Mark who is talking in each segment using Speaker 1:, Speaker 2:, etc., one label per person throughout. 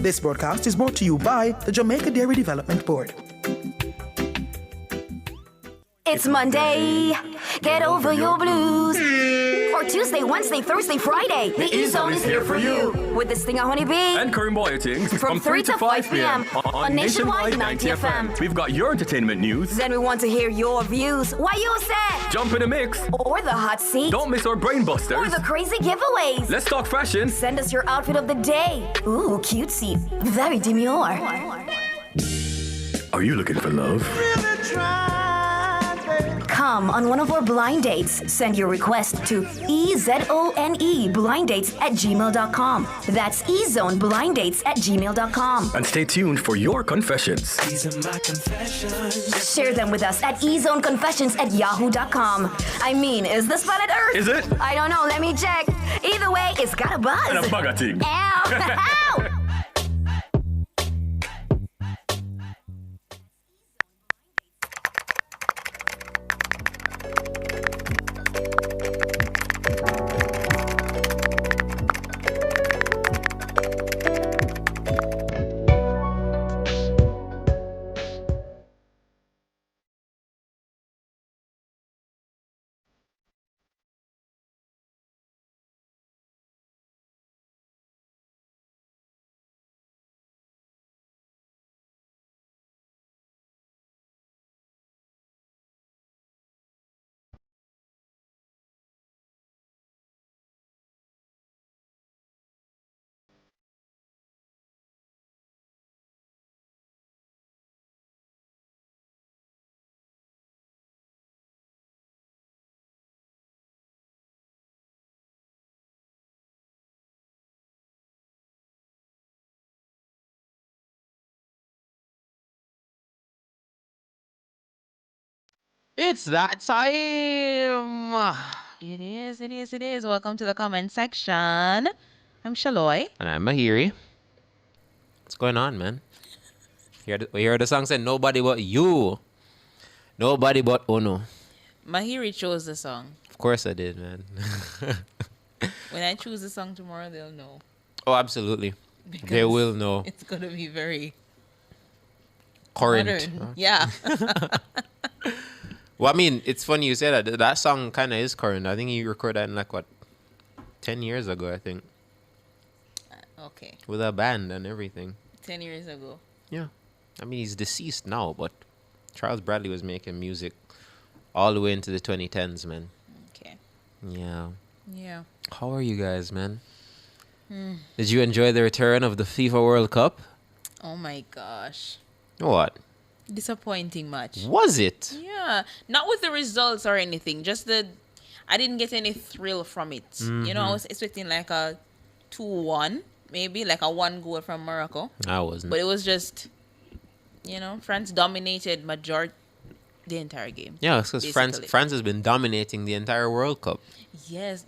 Speaker 1: This broadcast is brought to you by the Jamaica Dairy Development Board.
Speaker 2: It's Monday. Get over your blues. Or Tuesday, Wednesday, Thursday, Friday. The E-Zone is here for you. With this thing, Honey Bee.
Speaker 3: And Karim Boyatings.
Speaker 2: From 3 to 5 p.m. on Nationwide 90 FM.
Speaker 3: We've got your entertainment news.
Speaker 2: Then we want to hear your views. Why you say?
Speaker 3: Jump in the mix.
Speaker 2: Or the hot seat.
Speaker 3: Don't miss our brain busters.
Speaker 2: Or the crazy giveaways.
Speaker 3: Let's talk fashion.
Speaker 2: Send us your outfit of the day. Ooh, cutesy. Very demure.
Speaker 3: Are you looking for love?
Speaker 2: Come on one of our blind dates. Send your request to ezoneblindates@gmail.com. That's ezoneblindates@gmail.com.
Speaker 3: And stay tuned for your confessions.
Speaker 4: These are my confessions.
Speaker 2: Share them with us at ezoneconfessions@yahoo.com. I mean, is this planet Earth?
Speaker 3: Is it?
Speaker 2: I don't know. Let me check. Either way, it's got a buzz.
Speaker 3: And a bugger thing.
Speaker 2: Ow! Ow!
Speaker 5: It's that time. It is. Welcome to the comment section. I'm Shaloy.
Speaker 6: And I'm Mahiri. What's going on, man? We heard the song said, nobody but you. Nobody but Ono.
Speaker 5: Mahiri chose the song.
Speaker 6: Of course I did, man.
Speaker 5: When I choose the song tomorrow, they'll know.
Speaker 6: Oh, absolutely.
Speaker 5: Because
Speaker 6: they will know.
Speaker 5: It's going to be very
Speaker 6: Current.
Speaker 5: modern. Yeah.
Speaker 6: Well, I mean, it's funny you say that. That song kind of is current. I think he recorded that in 10 years ago, I think.
Speaker 5: Okay.
Speaker 6: With a band and everything.
Speaker 5: 10 years ago.
Speaker 6: Yeah. I mean, he's deceased now, but Charles Bradley was making music all the way into the 2010s, man.
Speaker 5: Okay.
Speaker 6: Yeah.
Speaker 5: Yeah.
Speaker 6: How are you guys, man? Did you enjoy the return of the FIFA World Cup?
Speaker 5: Oh my gosh.
Speaker 6: What?
Speaker 5: Disappointing match.
Speaker 6: Was it?
Speaker 5: Yeah. Not with the results or anything. Just I didn't get any thrill from it. You know, I was expecting like a 2-1, maybe like a 1 goal from Morocco.
Speaker 6: I wasn't.
Speaker 5: But it was just, France dominated the entire game.
Speaker 6: Yeah, because France has been dominating the entire World Cup.
Speaker 5: Yes,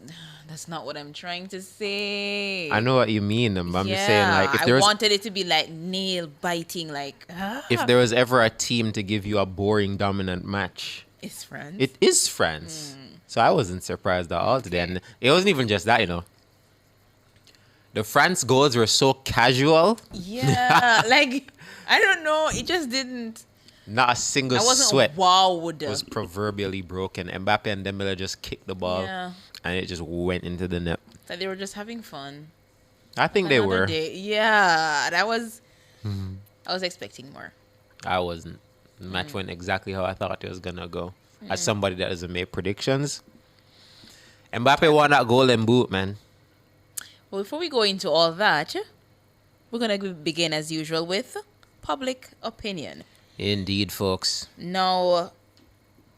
Speaker 5: that's not what I'm trying to say.
Speaker 6: I know what you mean, but I'm just saying, like, if there was,
Speaker 5: wanted it to be like nail biting, like
Speaker 6: if there was ever a team to give you a boring, dominant match,
Speaker 5: it's France.
Speaker 6: it is France. So I wasn't surprised at all today, and it wasn't even just that, The France goals were so casual.
Speaker 5: Yeah, like I don't know, it just didn't.
Speaker 6: Not a single
Speaker 5: I wasn't
Speaker 6: sweat
Speaker 5: wowed.
Speaker 6: was proverbially broken. Mbappe and Dembele just kicked the ball, and it just went into the net.
Speaker 5: So they were just having fun.
Speaker 6: I think they were.
Speaker 5: Day. Yeah, that was. I was expecting more.
Speaker 6: I wasn't. The match went exactly how I thought it was gonna go. As somebody that doesn't make predictions, Mbappe won that golden boot, man.
Speaker 5: Well, before we go into all that, we're gonna begin as usual with public opinion.
Speaker 6: Indeed, folks.
Speaker 5: Now,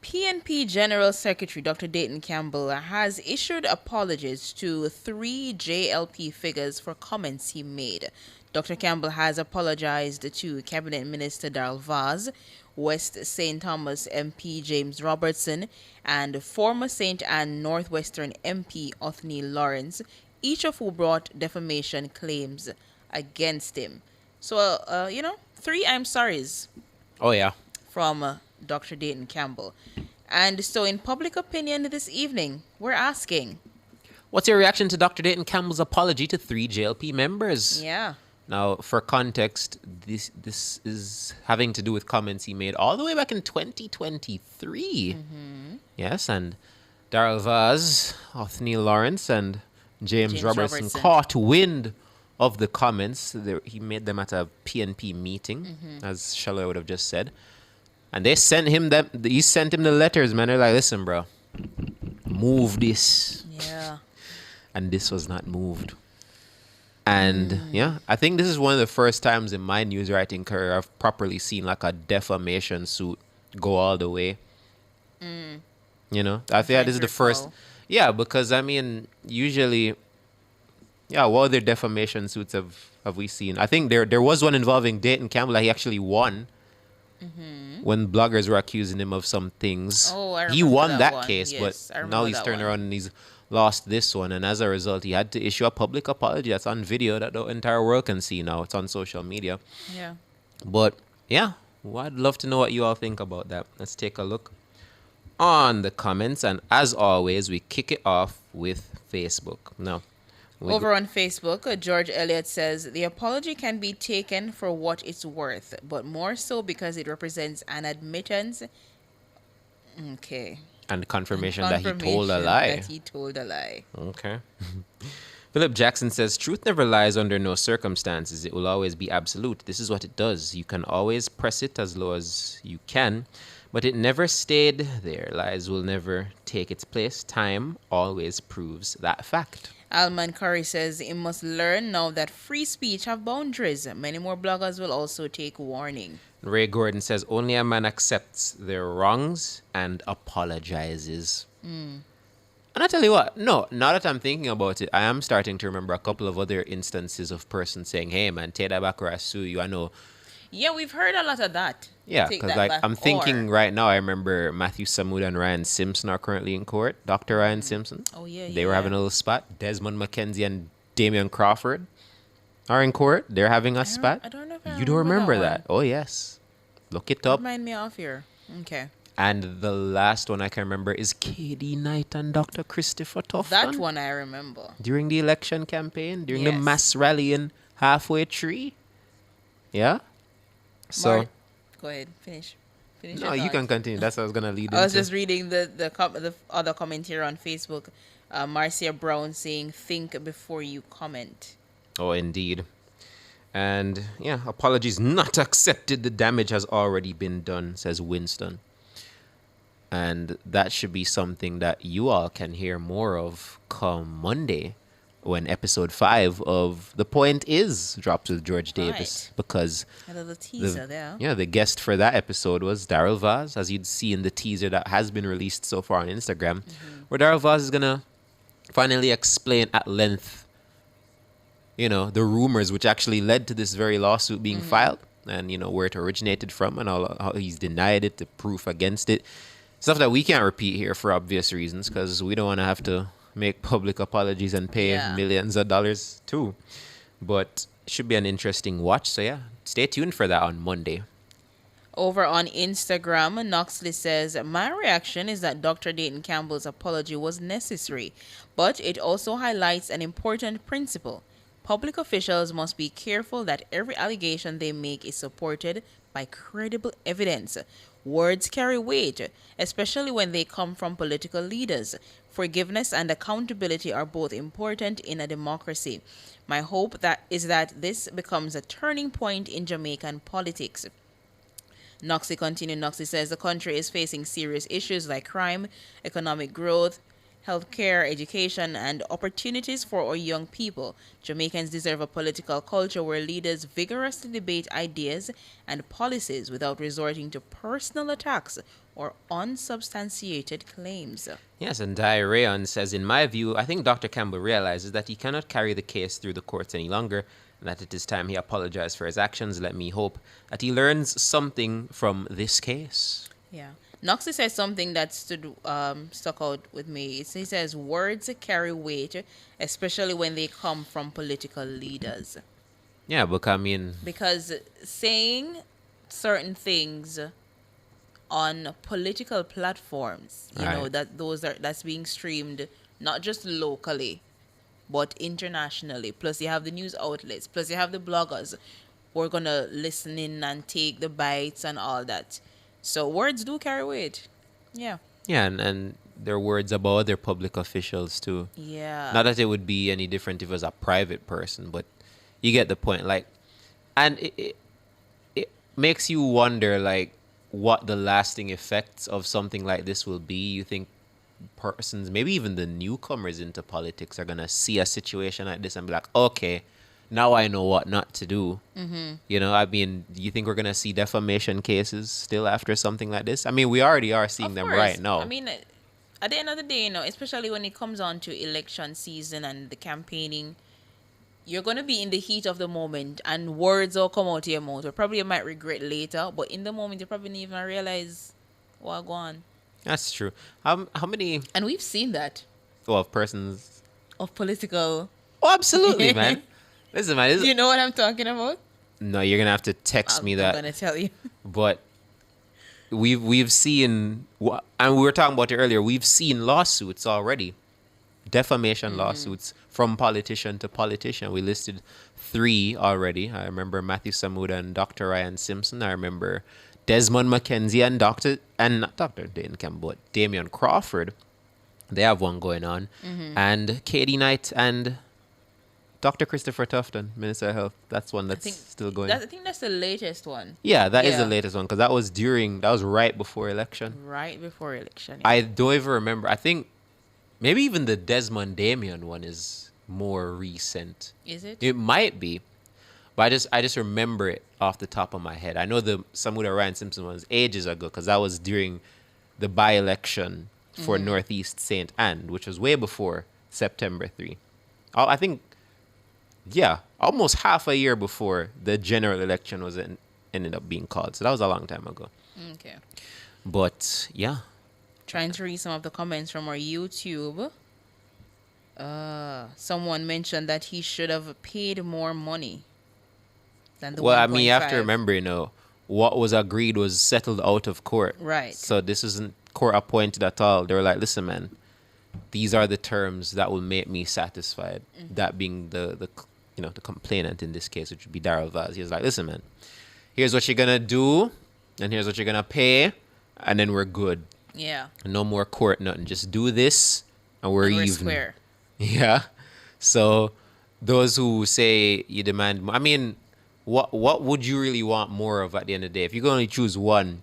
Speaker 5: PNP General Secretary Dr. Dayton Campbell has issued apologies to 3 JLP figures for comments he made. Dr. Campbell has apologized to Cabinet Minister Darrell Vaz, West St. Thomas MP James Robertson, and former St. Anne Northwestern MP Othniel Lawrence, each of who brought defamation claims against him. So, 3 I'm sorries.
Speaker 6: Oh, yeah.
Speaker 5: From Dr. Dayton Campbell. And so in public opinion this evening, we're asking,
Speaker 6: what's your reaction to Dr. Dayton Campbell's apology to 3 JLP members?
Speaker 5: Yeah.
Speaker 6: Now, for context, this is having to do with comments he made all the way back in 2023. Yes, and Darrell Vaz, Othniel Lawrence, and James Robertson caught wind of the comments. He made them at a PNP meeting, as Shallow would have just said. And they sent him he sent him the letters, man. They're like, listen, bro, move this.
Speaker 5: Yeah.
Speaker 6: And this was not moved. And yeah, I think this is one of the first times in my news writing career I've properly seen like a defamation suit go all the way. You know, I think this is the first. Yeah, because I mean, usually, yeah, what other defamation suits have we seen? I think there was one involving Dayton Campbell that he actually won. When bloggers were accusing him of some things.
Speaker 5: Oh, I remember
Speaker 6: he won that
Speaker 5: one.
Speaker 6: case,
Speaker 5: Yes,
Speaker 6: but now he's turned around and he's lost this one. And as a result, he had to issue a public apology that's on video that the entire world can see now. It's on social media.
Speaker 5: Yeah.
Speaker 6: But yeah, well, I'd love to know what you all think about that. Let's take a look on the comments. And as always, we kick it off with Facebook. Now,
Speaker 5: Over on Facebook, George Elliott says, the apology can be taken for what it's worth, but more so because it represents an admittance. Okay.
Speaker 6: And confirmation that he told a lie.
Speaker 5: That he told a lie.
Speaker 6: Okay. Philip Jackson says, truth never lies under no circumstances. It will always be absolute. This is what it does. You can always press it as low as you can, but it never stayed there. Lies will never take its place. Time always proves that fact.
Speaker 5: Alman Curry says, it must learn now that free speech have boundaries. Many more bloggers will also take warning.
Speaker 6: Ray Gordon says, only a man accepts their wrongs and apologizes. And I tell you what, no, now that I'm thinking about it, I am starting to remember a couple of other instances of persons saying, hey man, take that back or I sue you. I know.
Speaker 5: Yeah, we've heard a lot of that.
Speaker 6: Yeah,
Speaker 5: Take
Speaker 6: because
Speaker 5: that
Speaker 6: like
Speaker 5: back,
Speaker 6: I'm thinking
Speaker 5: or-
Speaker 6: right now, I remember Matthew Samud and Ryan Simpson are currently in court. Dr. Ryan Simpson.
Speaker 5: Oh, yeah,
Speaker 6: They were having a little spat. Desmond McKenzie and Damian Crawford are in court. They're having a spat.
Speaker 5: I don't know if I
Speaker 6: You don't remember
Speaker 5: remember
Speaker 6: that? Oh, yes. Look it up.
Speaker 5: Remind me off here. Okay.
Speaker 6: And the last one I can remember is KD Knight and Dr. Christopher Tufton.
Speaker 5: That one I remember.
Speaker 6: During the election campaign, during the
Speaker 5: Yes.
Speaker 6: mass rally in Halfway Tree. Yeah? So,
Speaker 5: Mart, go ahead. Finish
Speaker 6: no,
Speaker 5: your
Speaker 6: you
Speaker 5: thought.
Speaker 6: can continue. That's what I was going to lead
Speaker 5: I was
Speaker 6: into.
Speaker 5: just reading the other comment here on Facebook. Marcia Brown saying, think before you comment.
Speaker 6: Oh, indeed. And yeah, apologies not accepted. The damage has already been done, says Winston. And that should be something that you all can hear more of come Monday when episode 5 of The Point Is drops with George Davis.
Speaker 5: Right.
Speaker 6: Because
Speaker 5: A little teaser there.
Speaker 6: yeah, the guest for that episode was Darrell Vaz, as you'd see in the teaser that has been released so far on Instagram, where Darrell Vaz is going to finally explain at length, you know, the rumors which actually led to this very lawsuit being filed, and, you know, where it originated from and how he's denied it, the proof against it. Stuff that we can't repeat here for obvious reasons, because we don't want to have to make public apologies and pay millions of dollars too. But it should be an interesting watch. So yeah, stay tuned for that on Monday.
Speaker 5: Over on Instagram, Noxley says, my reaction is that Dr. Dayton Campbell's apology was necessary, but it also highlights an important principle. Public officials must be careful that every allegation they make is supported by credible evidence. Words carry weight, especially when they come from political leaders. Forgiveness and accountability are both important in a democracy. My hope is that this becomes a turning point in Jamaican politics. Noxie continued. Noxie says the country is facing serious issues like crime, economic growth, healthcare, education, and opportunities for our young people. Jamaicans deserve a political culture where leaders vigorously debate ideas and policies without resorting to personal attacks or unsubstantiated claims.
Speaker 6: Yes, and Dai Rayon says, in my view, I think Dr. Campbell realizes that he cannot carry the case through the courts any longer, and that it is time he apologized for his actions. Let me hope that he learns something from this case.
Speaker 5: Yeah. Noxie says something that stuck out with me. He says words carry weight, especially when they come from political leaders.
Speaker 6: Yeah,
Speaker 5: Because saying certain things on political platforms, you know, that's being streamed not just locally, but internationally. Plus, you have the news outlets. Plus, you have the bloggers who are going to listen in and take the bites and all that. So, words do carry weight. Yeah.
Speaker 6: Yeah, and there are words about other public officials too.
Speaker 5: Yeah.
Speaker 6: Not that it would be any different if it was a private person, but you get the point. Like, and it makes you wonder, like, what the lasting effects of something like this will be. You think persons, maybe even the newcomers into politics, are gonna see a situation like this and be like, okay, now I know what not to do. You know, I mean, do you think we're gonna see defamation cases still after something like this? I mean, we already are seeing
Speaker 5: Of
Speaker 6: them
Speaker 5: course.
Speaker 6: right now.
Speaker 5: I mean, at the end of the day, you know, especially when it comes on to election season and the campaigning, you're going to be in the heat of the moment and words will come out of your mouth. Or probably you might regret later, but in the moment, you probably didn't even realize what's going on.
Speaker 6: That's true. How many
Speaker 5: And we've seen that
Speaker 6: persons?
Speaker 5: of political.
Speaker 6: Oh, absolutely, man. Listen, man.
Speaker 5: Do you know what I'm talking about?
Speaker 6: No, you're gonna have to text me
Speaker 5: I'm
Speaker 6: that.
Speaker 5: going to tell you.
Speaker 6: But we've seen, and we were talking about it earlier. We've seen lawsuits already, defamation lawsuits from politician to politician. We listed 3 already. I remember Matthew Samuda and Dr. Ryan Simpson. I remember Desmond McKenzie and not Dr. Dayton Campbell, but Damian Crawford. They have one going on, and Katie Knight and Dr. Christopher Tufton, Minister of Health. That's one that's still going.
Speaker 5: I think that's the latest one.
Speaker 6: Yeah, that is the
Speaker 5: Yeah.
Speaker 6: latest one because that was right before election.
Speaker 5: Right before election.
Speaker 6: I don't even remember. I think maybe even the Desmond Damian one is more recent.
Speaker 5: Is it?
Speaker 6: It might be, but I just remember it off the top of my head. I know the Samuda Ryan Simpson one was ages ago because that was during the by-election for Northeast St. Anne, which was way before September 3. I think, yeah, almost half a year before the general election was ended up being called. So that was a long time ago.
Speaker 5: Okay.
Speaker 6: But yeah,
Speaker 5: Trying to read some of the comments from our YouTube. Someone mentioned that he should have paid more money than the
Speaker 6: well, I mean, you have to
Speaker 5: 1.5.
Speaker 6: remember, you know, what was agreed was settled out of court.
Speaker 5: Right.
Speaker 6: So this isn't court appointed at all. They were like, listen, man, these are the terms that will make me satisfied. That being the complainant in this case, which would be Daryl Vaz. He was like, listen, man, here's what you're gonna do, and here's what you're gonna pay, and then we're good.
Speaker 5: Yeah.
Speaker 6: No more court, nothing. Just do this, and we're
Speaker 5: And we're
Speaker 6: even.
Speaker 5: square.
Speaker 6: Yeah. So those who say you demand, I mean, what would you really want more of at the end of the day? If you could only choose one,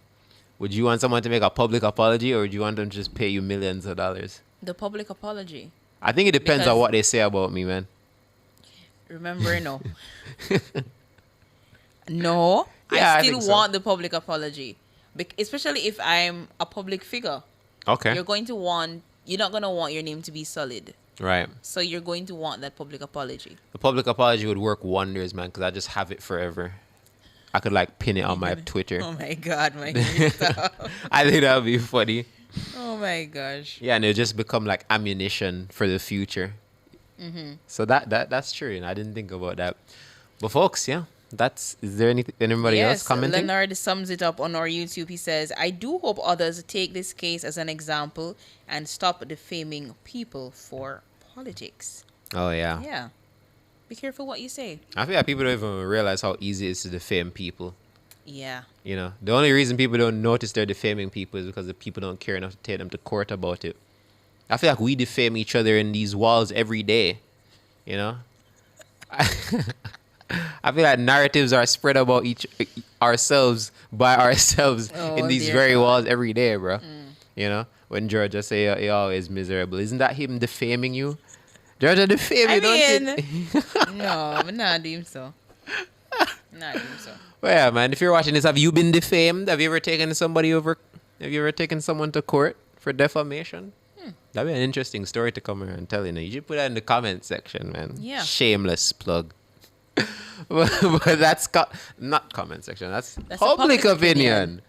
Speaker 6: would you want someone to make a public apology, or would you want them to just pay you millions of dollars?
Speaker 5: The public apology.
Speaker 6: I think it depends on
Speaker 5: Because-
Speaker 6: what they say about me, man.
Speaker 5: Remember, no. No,
Speaker 6: Yeah, I
Speaker 5: I still
Speaker 6: think so.
Speaker 5: want the public apology. Especially if I'm a public figure.
Speaker 6: Okay.
Speaker 5: You're not going to want your name to be solid.
Speaker 6: Right.
Speaker 5: So you're going to want that public apology.
Speaker 6: The public apology would work wonders, man, because I just have it forever. I could like pin it on my Twitter.
Speaker 5: Oh my God, my God.
Speaker 6: I think that would be funny.
Speaker 5: Oh my gosh.
Speaker 6: Yeah, and it'll just become like ammunition for the future. So that's true. You know, I didn't think about that. But folks, yeah, is there anybody else commenting?
Speaker 5: Leonard sums it up on our YouTube. He says, I do hope others take this case as an example and stop defaming people for politics.
Speaker 6: Oh yeah.
Speaker 5: Yeah. Be careful what you say.
Speaker 6: I feel like people don't even realize how easy it is to defame people.
Speaker 5: Yeah.
Speaker 6: You know, the only reason people don't notice they're defaming people is because the people don't care enough to take them to court about it. I feel like we defame each other in these walls every day. You know, I feel like narratives are spread about ourselves by ourselves in these
Speaker 5: dear
Speaker 6: very
Speaker 5: God.
Speaker 6: walls every day, bro. You know, when Georgia say he always miserable, isn't that him defaming you? Georgia defame you, don't it?
Speaker 5: No, I'm not doing so. Not doing so.
Speaker 6: Well, yeah, man. If you're watching this, have you been defamed? Have you ever taken someone to court for defamation? That'd be an interesting story to come here and tell. You know, you should put that in the comment section, man.
Speaker 5: Yeah.
Speaker 6: Shameless plug. but that's not comment section. That's
Speaker 5: a
Speaker 6: public
Speaker 5: public
Speaker 6: opinion.
Speaker 5: opinion.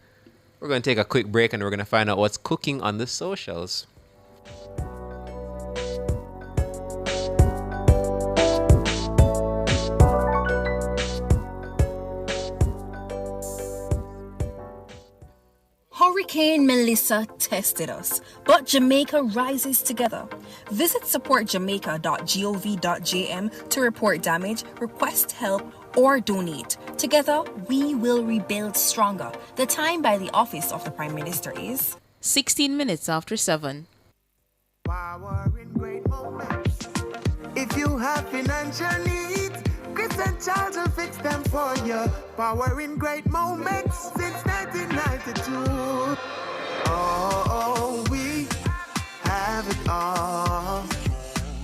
Speaker 6: We're going to take a quick break and we're going to find out what's cooking on the socials.
Speaker 7: Hurry Hurricane Melissa tested us, but Jamaica rises together. Visit supportjamaica.gov.jm to report damage, request help, or donate. Together, we will rebuild stronger. The time by the Office of the Prime Minister is
Speaker 5: 16 minutes after 7.
Speaker 4: Power in great moments. If you have financial needs, Chris and Charles will fix them for you. Power in great moments since 1992. Oh, we have it all.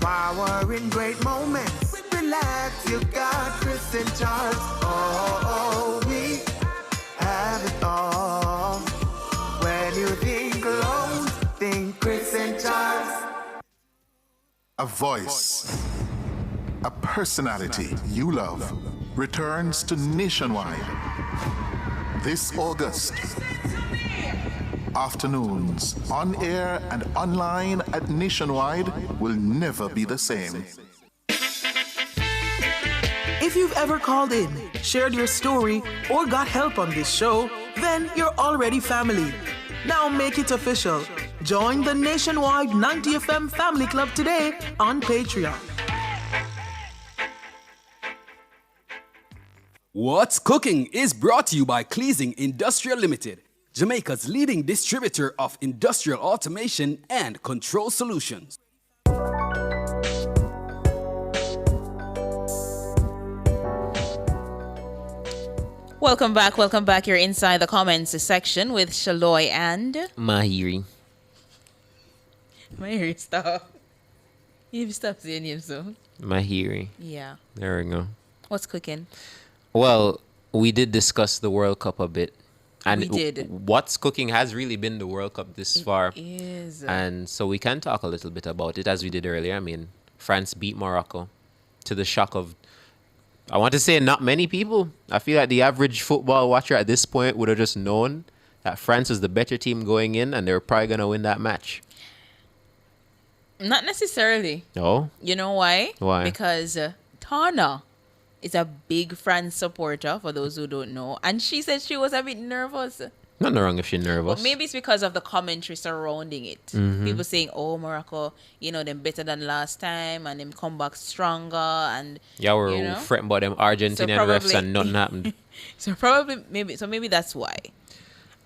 Speaker 4: Power in great moments. Relax, you got Chris and Charles. Oh, we have it all. When you think loans, think Chris and Charles.
Speaker 8: A voice, a personality you love returns to Nationwide this August. Afternoons on air and online at Nationwide will never be the same.
Speaker 1: If you've ever called in, shared your story, or got help on this show, then you're already family. Now make it official. Join the Nationwide 90 FM Family Club today on Patreon.
Speaker 9: What's Cooking is brought to you by Cleasing Industrial Limited, Jamaica's leading distributor of industrial automation and control solutions.
Speaker 5: Welcome back. You're inside the comments section with Shaloy and
Speaker 6: Mahiri.
Speaker 5: Mahiri. Stop. You stop saying him so.
Speaker 6: Mahiri.
Speaker 5: Yeah.
Speaker 6: There we go.
Speaker 5: What's cooking?
Speaker 6: Well, we did discuss the World Cup a bit. And
Speaker 5: We did.
Speaker 6: What's cooking has really been the World Cup this far.
Speaker 5: Is
Speaker 6: And so we can talk a little bit about it as we did earlier. I mean, France beat Morocco to the shock of, I want to say, not many people. I feel like the average football watcher at this point would have just known that France was the better team going in and they were probably going to win that match.
Speaker 5: not necessarily.
Speaker 6: No?
Speaker 5: You know why?
Speaker 6: Why?
Speaker 5: Because Tana is a big France supporter, for those who don't know. And she said she was a bit nervous.
Speaker 6: Nothing wrong if you're nervous.
Speaker 5: But maybe it's because of the commentary surrounding it. People saying, oh, Morocco, them better than last time and them come back stronger. And
Speaker 6: Yeah, we're
Speaker 5: you know?
Speaker 6: fretting about them Argentinian refs and nothing happened.
Speaker 5: maybe that's why.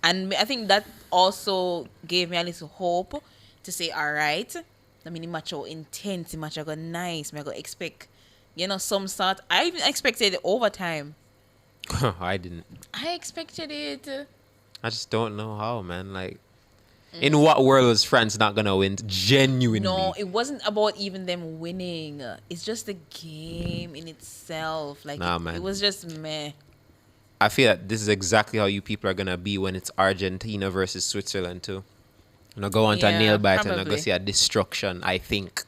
Speaker 5: And I think that also gave me a little hope to say, all right, I mean, the match was intense, the match was nice. I go expect, some sort. I even expected overtime.
Speaker 6: I didn't.
Speaker 5: I expected it.
Speaker 6: I just don't know how, man. Like, in what world was France not going to win? Genuinely.
Speaker 5: No, it wasn't about even them winning. It's just the game in itself. Like,
Speaker 6: Nah, man.
Speaker 5: It was just meh.
Speaker 6: I feel that this is exactly how you people are going to be when it's Argentina versus Switzerland, too. Go on to a
Speaker 5: Yeah,
Speaker 6: nail bite and
Speaker 5: probably.
Speaker 6: go see a destruction, I think.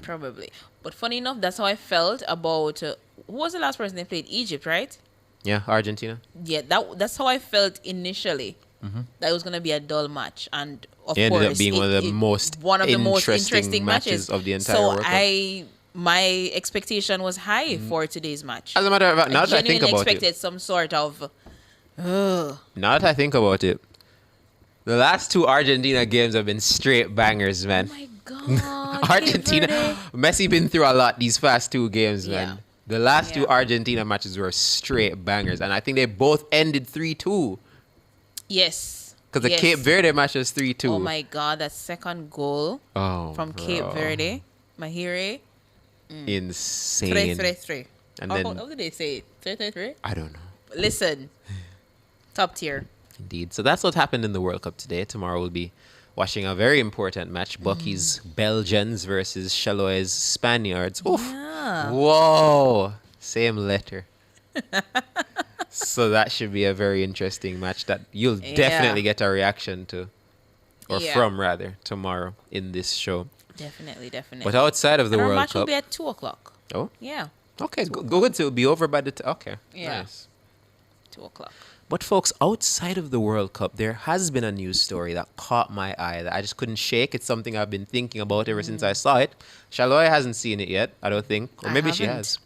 Speaker 5: Probably. But funny enough, that's how I felt about... who was the last person they played? Egypt, right?
Speaker 6: Yeah, Argentina.
Speaker 5: Yeah, that's how I felt initially. That it was going to be a dull match. And of
Speaker 6: It
Speaker 5: course...
Speaker 6: ended up being one of the most interesting
Speaker 5: matches
Speaker 6: of the entire
Speaker 5: So
Speaker 6: World Cup.
Speaker 5: my expectation was high for today's match.
Speaker 6: As a matter of fact, now that I think
Speaker 5: genuinely
Speaker 6: about
Speaker 5: expected
Speaker 6: it,
Speaker 5: some sort of...
Speaker 6: now that I think about it, the last two Argentina games have been straight bangers, man.
Speaker 5: Oh my God.
Speaker 6: Argentina,
Speaker 5: Cape Verde.
Speaker 6: Messi been through a lot these past two games, man.
Speaker 5: Yeah.
Speaker 6: The last two
Speaker 5: Yeah.
Speaker 6: Argentina matches were straight bangers, and I think they both ended 3-2.
Speaker 5: Yes.
Speaker 6: Because the
Speaker 5: Yes.
Speaker 6: Cape Verde match was 3-2.
Speaker 5: Oh my God, that second goal from Cape
Speaker 6: bro.
Speaker 5: Verde, Mahire,
Speaker 6: Insane.
Speaker 5: 3-3-3.
Speaker 6: And
Speaker 5: How
Speaker 6: then,
Speaker 5: did they say it? 3-3-3?
Speaker 6: I don't know.
Speaker 5: Listen, top tier.
Speaker 6: Indeed. So that's what happened in the World Cup today. Tomorrow we'll be watching a very important match. Bucky's Belgians versus Chaloy's Spaniards. Oof.
Speaker 5: Yeah.
Speaker 6: Whoa. Same letter. So that should be a very interesting match that you'll definitely get a reaction to. Or
Speaker 5: Yeah.
Speaker 6: from, rather, tomorrow in this show.
Speaker 5: Definitely.
Speaker 6: But outside of the
Speaker 5: And our
Speaker 6: World
Speaker 5: match will
Speaker 6: Cup...
Speaker 5: be at 2 o'clock.
Speaker 6: Oh,
Speaker 5: Yeah,
Speaker 6: okay. Good. So it'll be over by the... Okay.
Speaker 5: Yeah.
Speaker 6: Nice.
Speaker 5: 2 o'clock.
Speaker 6: But folks, outside of the World Cup, there has been a news story that caught my eye that I just couldn't shake. It's something I've been thinking about ever since I saw it. Shaloy hasn't seen it yet, I don't think. Or
Speaker 5: I
Speaker 6: maybe she
Speaker 5: haven't.
Speaker 6: has.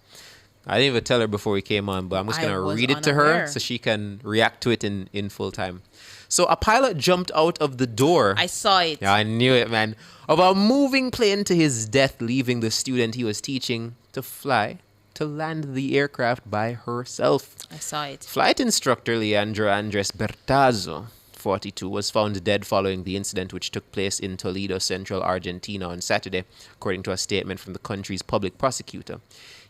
Speaker 6: I didn't even tell her before we came on, but I'm just going to read it to her so she can react to it in full time. So a pilot jumped out of the door.
Speaker 5: I saw it.
Speaker 6: Yeah, I knew it, man. Of a moving plane to his death, leaving the student he was teaching to land the aircraft by herself.
Speaker 5: I saw it.
Speaker 6: Flight instructor Leandro Andres Bertazzo, 42, was found dead following the incident, which took place in Toledo, central Argentina on Saturday, according to a statement from the country's public prosecutor.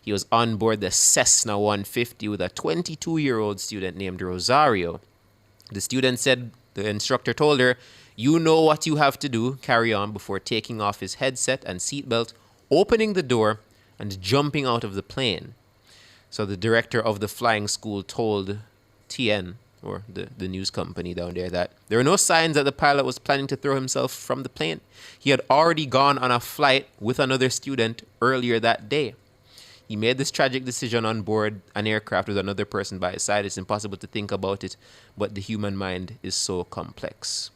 Speaker 6: He was on board the Cessna 150 with a 22-year-old student named Rosario. The student said the instructor told her, "You know what you have to do, carry on," before taking off his headset and seatbelt, opening the door, and jumping out of the plane. So the director of the flying school told TN, or the news company down there, that there were no signs that the pilot was planning to throw himself from the plane. He had already gone on a flight with another student earlier that day. He made this tragic decision on board an aircraft with another person by his side. It's impossible to think about it, but the human mind is so complex.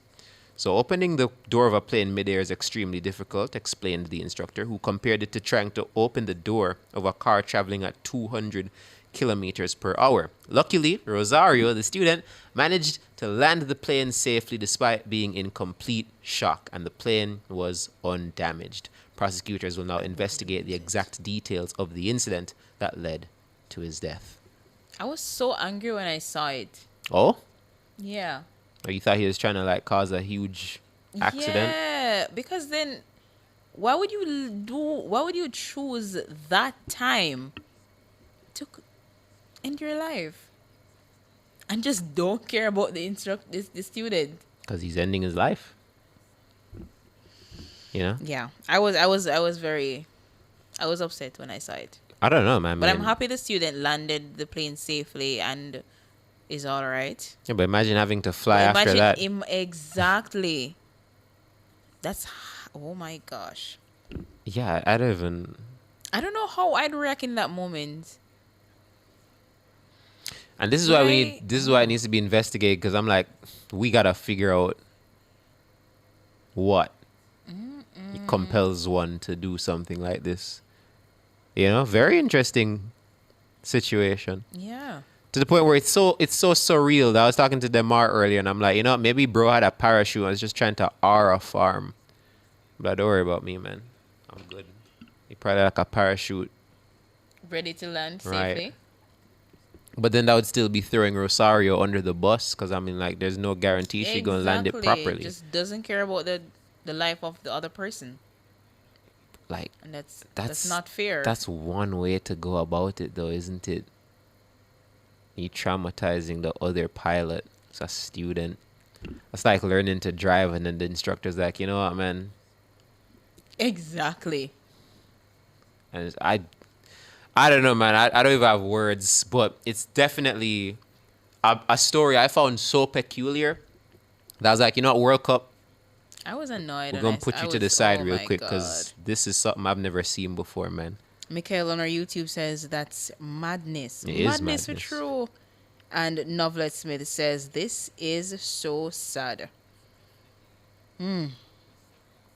Speaker 6: So opening the door of a plane midair is extremely difficult, explained the instructor, who compared it to trying to open the door of a car traveling at 200 kilometers per hour. Luckily, Rosario, the student, managed to land the plane safely despite being in complete shock, and the plane was undamaged. Prosecutors will now investigate the exact details of the incident that led to his death.
Speaker 5: I was so angry when I saw it.
Speaker 6: Oh?
Speaker 5: Yeah.
Speaker 6: Or you thought he was trying to like cause a huge accident?
Speaker 5: Yeah, because then why would you choose that time to end your life and just don't care about the student?
Speaker 6: Because he's ending his life. You know?
Speaker 5: Yeah. I was upset when I saw it.
Speaker 6: I don't know, man.
Speaker 5: But I'm happy the student landed the plane safely and is all right.
Speaker 6: Yeah, but imagine having to fly after that.
Speaker 5: Exactly. That's, oh my gosh.
Speaker 6: Yeah, I
Speaker 5: don't know how I'd react in that moment.
Speaker 6: And this is why it needs to be investigated, because I'm like, we gotta figure out what compels one to do something like this. You know, very interesting situation.
Speaker 5: Yeah.
Speaker 6: To the point where it's so surreal that I was talking to Demar earlier, and I'm like, you know, maybe bro had a parachute and was just trying to R a farm. But don't worry about me, man. I'm good. He probably had like a parachute
Speaker 5: Ready to land
Speaker 6: right.
Speaker 5: safely.
Speaker 6: But then that would still be throwing Rosario under the bus, because I mean, like, there's no guarantee she's gonna land it properly.
Speaker 5: Just doesn't care about the life of the other person.
Speaker 6: Like,
Speaker 5: and that's not fair.
Speaker 6: That's one way to go about it, though, isn't it? You traumatizing the other pilot, it's a student. It's like learning to drive, and then the instructor's like, you know what, man?
Speaker 5: Exactly.
Speaker 6: And I don't know, man. I don't even have words, but it's definitely a story I found so peculiar that I was like, you know what, World Cup,
Speaker 5: I was annoyed.
Speaker 6: we're going to put you to the side real quick, because this is something I've never seen before, man.
Speaker 5: Mikhail on our YouTube says that's madness.
Speaker 6: It is madness
Speaker 5: for true. And Novelet Smith says this is so sad.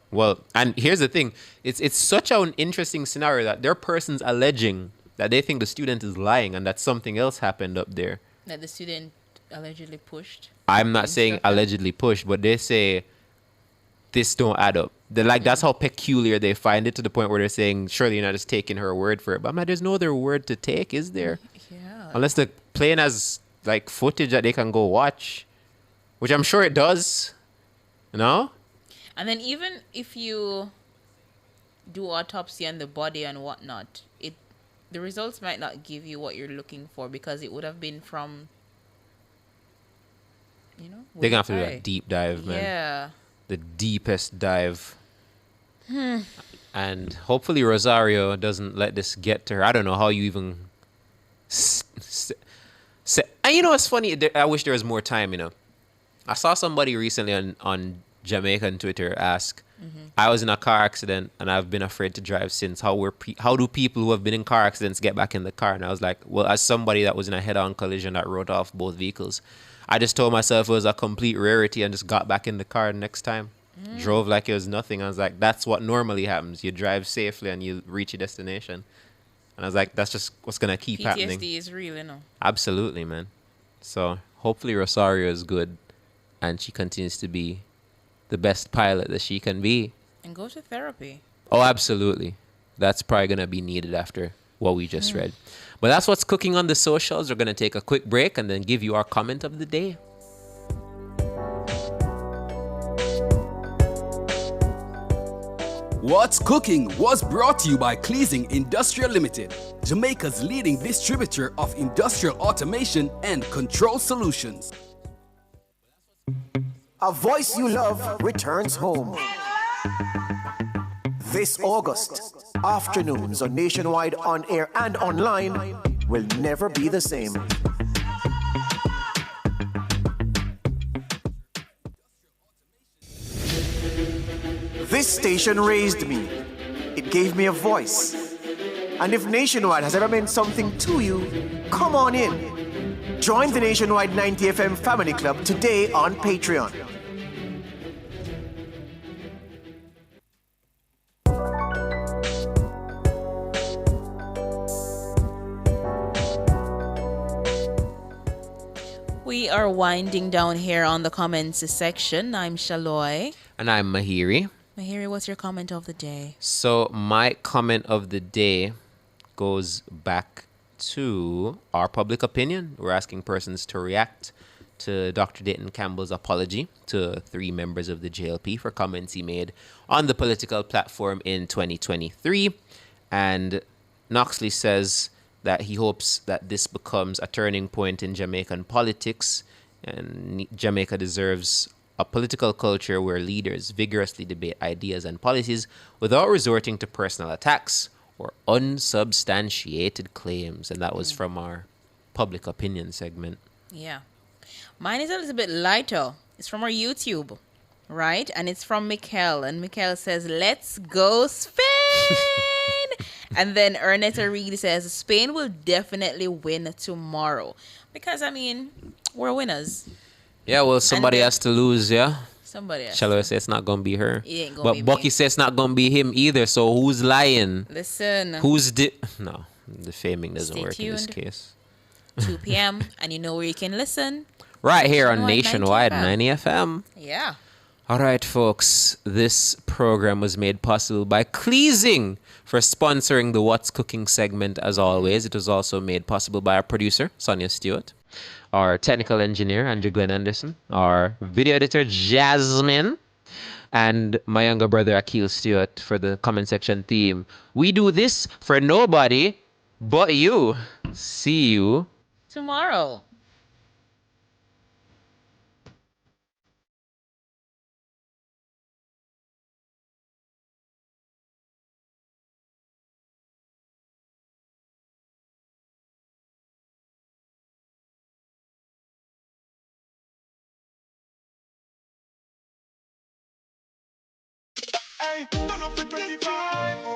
Speaker 6: Well, and here's the thing. It's such an interesting scenario that there are persons alleging that they think the student is lying and that something else happened up there.
Speaker 5: That the student allegedly pushed?
Speaker 6: I'm not saying allegedly pushed, but they say this don't add up. They're like, that's how peculiar they find it, to the point where they're saying, surely you're not just taking her word for it. But I'm like, there's no other word to take, is there?
Speaker 5: Yeah.
Speaker 6: Unless the plane has like footage that they can go watch, which I'm sure it does. No?
Speaker 5: And then even if you do autopsy on the body and whatnot, the results might not give you what you're looking for, because it would have been from, you know,
Speaker 6: they're gonna have to do a deep dive, man.
Speaker 5: Yeah.
Speaker 6: The deepest dive. And hopefully Rosario doesn't let this get to her. I don't know how you even say. And you know what's funny? I wish there was more time, you know. I saw somebody recently on Jamaican Twitter ask, I was in a car accident and I've been afraid to drive since. How do people who have been in car accidents get back in the car? And I was like, well, as somebody that was in a head-on collision that wrote off both vehicles, I just told myself it was a complete rarity and just got back in the car the next time. Drove like it was nothing. I was like, that's what normally happens. You drive safely and you reach your destination. And I was like, that's just what's going to keep happening.
Speaker 5: PTSD is real, you know.
Speaker 6: Absolutely, man. So hopefully Rosario is good and she continues to be the best pilot that she can be.
Speaker 5: And go to therapy.
Speaker 6: Oh, absolutely. That's probably going to be needed after what we just read. But that's what's cooking on the socials. We're going to take a quick break and then give you our comment of the day.
Speaker 9: What's Cooking was brought to you by Cleasing Industrial Limited, Jamaica's leading distributor of industrial automation and control solutions.
Speaker 10: A voice you love returns home. This August, afternoons on Nationwide on air and online will never be the same. This station raised me. It gave me a voice. And if Nationwide has ever meant something to you, come on in. Join the Nationwide 90 FM Family Club today on Patreon.
Speaker 5: We are winding down here on the comments section. I'm Shaloy.
Speaker 6: And I'm Mahiri.
Speaker 5: Mahiri, what's your comment of the day?
Speaker 6: So my comment of the day goes back to our public opinion. We're asking persons to react to Dr. Dayton Campbell's apology to 3 members of the JLP for comments he made on the political platform in 2023. And Knoxley says that he hopes that this becomes a turning point in Jamaican politics, and Jamaica deserves a political culture where leaders vigorously debate ideas and policies without resorting to personal attacks or unsubstantiated claims. And that was from our public opinion segment.
Speaker 5: Yeah. Mine is a little bit lighter. It's from our YouTube, right? And it's from Mikkel. And Mikkel says, "Let's go Spain!" And then Ernetta Reed says, "Spain will definitely win tomorrow." Because, I mean, we're winners.
Speaker 6: Yeah, well, somebody has to lose, yeah?
Speaker 5: Somebody has.
Speaker 6: Shall I say it's not going to be her?
Speaker 5: It ain't gonna
Speaker 6: but
Speaker 5: be
Speaker 6: Bucky
Speaker 5: me.
Speaker 6: says it's not going to be him either, so who's lying?
Speaker 5: Listen.
Speaker 6: No, defaming doesn't
Speaker 5: Stay
Speaker 6: work in this
Speaker 5: tuned.
Speaker 6: case.
Speaker 5: 2 p.m. and you know where you can listen.
Speaker 6: Right here on
Speaker 5: Nationwide
Speaker 6: Nationwide 90 FM.
Speaker 5: Yeah.
Speaker 6: All right, folks. This program was made possible by Cleasing for sponsoring the What's Cooking segment, as always. It was also made possible by our producer, Sonia Stewart, our technical engineer, Andrew Glenn Anderson, our video editor, Jasmine, and my younger brother, Akil Stewart, for the comment section theme. We do this for nobody but you. See you
Speaker 5: Tomorrow.
Speaker 4: Hey, turn up the 25.